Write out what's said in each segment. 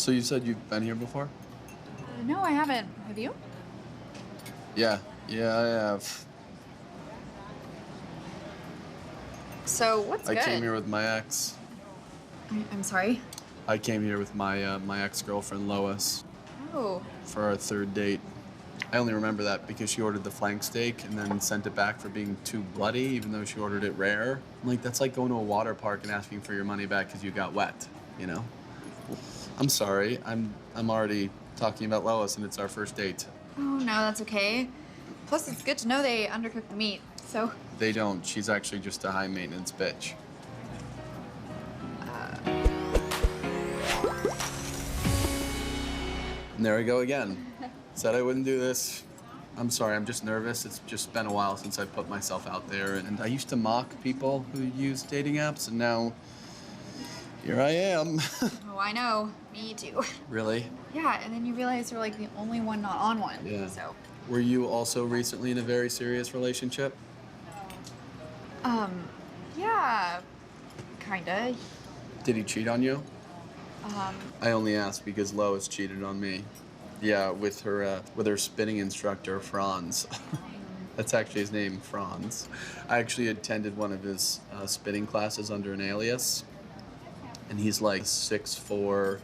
So you said you've been here before? No, I haven't. Have you? Yeah, I have. So, what's I good? came here with my ex. I'm sorry? I came here with my ex-girlfriend Lois Oh, for our third date. I only remember that because she ordered the flank steak and then sent it back for being too bloody, even though she ordered it rare. I'm like, that's like going to a water park and asking for your money back because you got wet, you know? I'm sorry. I'm already talking about Lois and it's our first date. oh no, that's okay. Plus, it's good to know they undercook the meat, so... They don't. She's actually just a high-maintenance bitch. And there I go again. Said I wouldn't do this. I'm sorry, I'm just nervous. It's just been a while since I put myself out there. And I used to mock people who use dating apps, and now here I am. Oh, I know. Me too. Really? Yeah, and then you realize you're like the only one not on one, Yeah. so... Were you also recently in a very serious relationship? Yeah, kinda. Did he cheat on you? Um, I only asked because Lois cheated on me. Yeah, with her spinning instructor, Franz. That's actually his name, Franz. I actually attended one of his spinning classes under an alias, and he's like 6'4",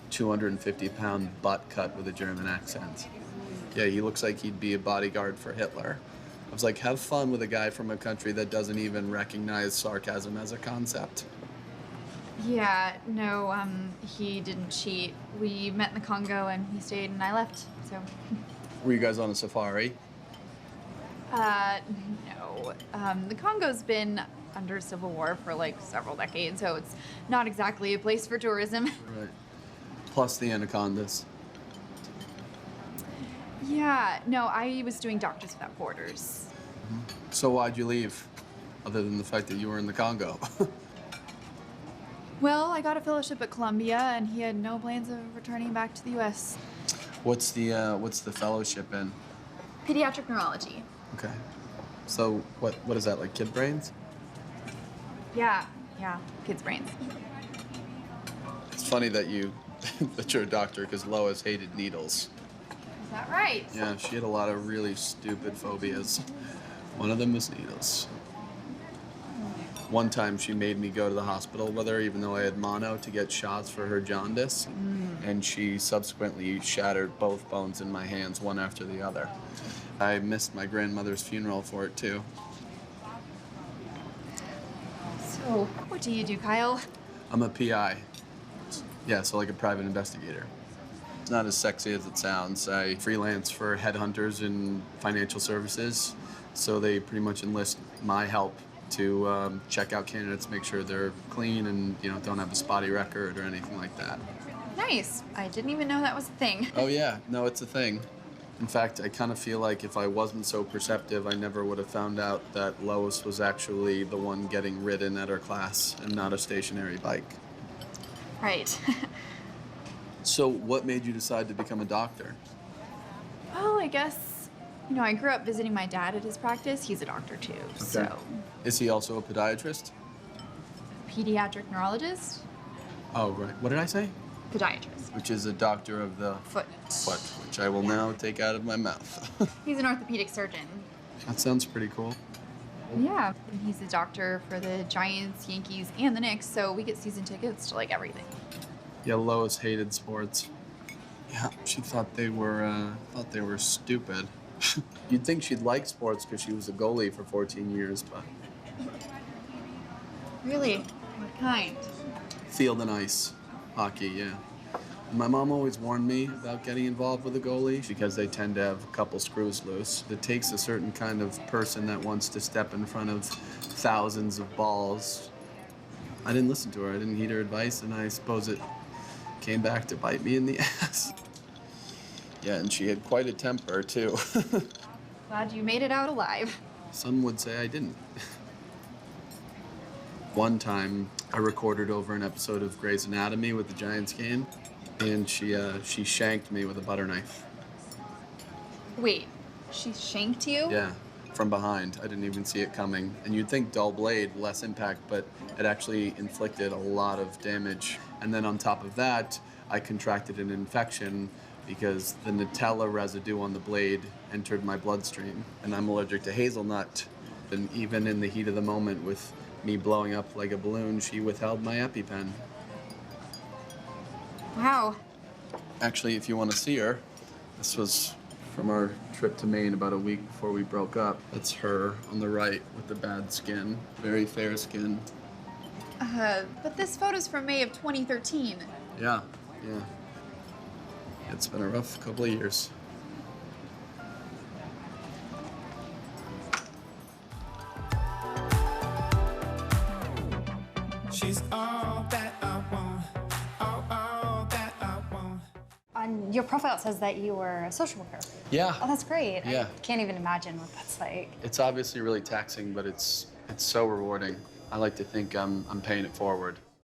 250-pound butt cut with a German accent. Yeah, he looks like he'd be a bodyguard for Hitler. I was like, have fun with a guy from a country that doesn't even recognize sarcasm as a concept. yeah, no, he didn't cheat. We met in the Congo and he stayed and I left, so... Were you guys on a safari? No. The Congo's been under civil war for like several decades, so it's not exactly a place for tourism. Right. Plus the anacondas. Yeah, no, I was doing Doctors Without Borders. So why'd you leave? Other than the fact that you were in the Congo. Well, I got a fellowship at Columbia, and he had no plans of returning back to the U.S. What's the fellowship in? Pediatric neurology. Okay. So what is that, like kid brains? Yeah, kids' brains. It's funny that that you're a doctor because Lois hated needles. Is that right? Yeah, she had a lot of really stupid phobias. One of them was needles. One time she made me go to the hospital with her even though I had mono to get shots for her jaundice. And she subsequently shattered both bones in my hands, one after the other. I missed my grandmother's funeral for it too. So, what do you do, Kyle? I'm a PI. Yeah, so like a private investigator. It's not as sexy as it sounds. I freelance for headhunters in financial services, so they pretty much enlist my help to check out candidates, make sure they're clean and don't have a spotty record or anything like that. Nice. I didn't even know that was a thing. Oh yeah, no, it's a thing. In fact, I kind of feel like if I wasn't so perceptive, I never would have found out that Lois was actually the one getting ridden at her class and not a stationary bike. Right. So what made you decide to become a doctor? Well, I guess, I grew up visiting my dad at his practice. He's a doctor too, so... Is he also a podiatrist? Pediatric neurologist? Oh, right. What did I say? Podiatrist. Which is a doctor of the Foot. foot, which I will now take out of my mouth. He's an orthopedic surgeon. That sounds pretty cool. Yeah, and he's a doctor for the Giants, Yankees, and the Knicks, so we get season tickets to like everything. Yeah, Lois hated sports. Yeah, she thought they were stupid. You'd think she'd like sports because she was a goalie for 14 years, but Really? What kind? field and ice hockey, yeah. My mom always warned me about getting involved with a goalie because they tend to have a couple screws loose. It takes a certain kind of person that wants to step in front of thousands of balls. I didn't listen to her. I didn't heed her advice, and I suppose it came back to bite me in the ass. Yeah, and she had quite a temper, too. Glad you made it out alive. Some would say I didn't. One time, I recorded over an episode of Grey's Anatomy with the Giants game, and she shanked me with a butter knife. Wait, she shanked you? Yeah, from behind. I didn't even see it coming. And you'd think dull blade, less impact, but it actually inflicted a lot of damage. And then on top of that, I contracted an infection because the Nutella residue on the blade entered my bloodstream, and I'm allergic to hazelnut. And even in the heat of the moment with me blowing up like a balloon, she withheld my EpiPen. Wow. Actually, if you want to see her, this was from our trip to Maine about a week before we broke up. That's her on the right with the bad skin, very fair skin. But this photo's from May of 2013. Yeah. It's been a rough couple of years. She's all that I want, all that I want. On your profile, it says that you were a social worker. Yeah. Oh, that's great. Yeah. I can't even imagine what that's like. It's obviously really taxing, but it's so rewarding. I like to think I'm paying it forward.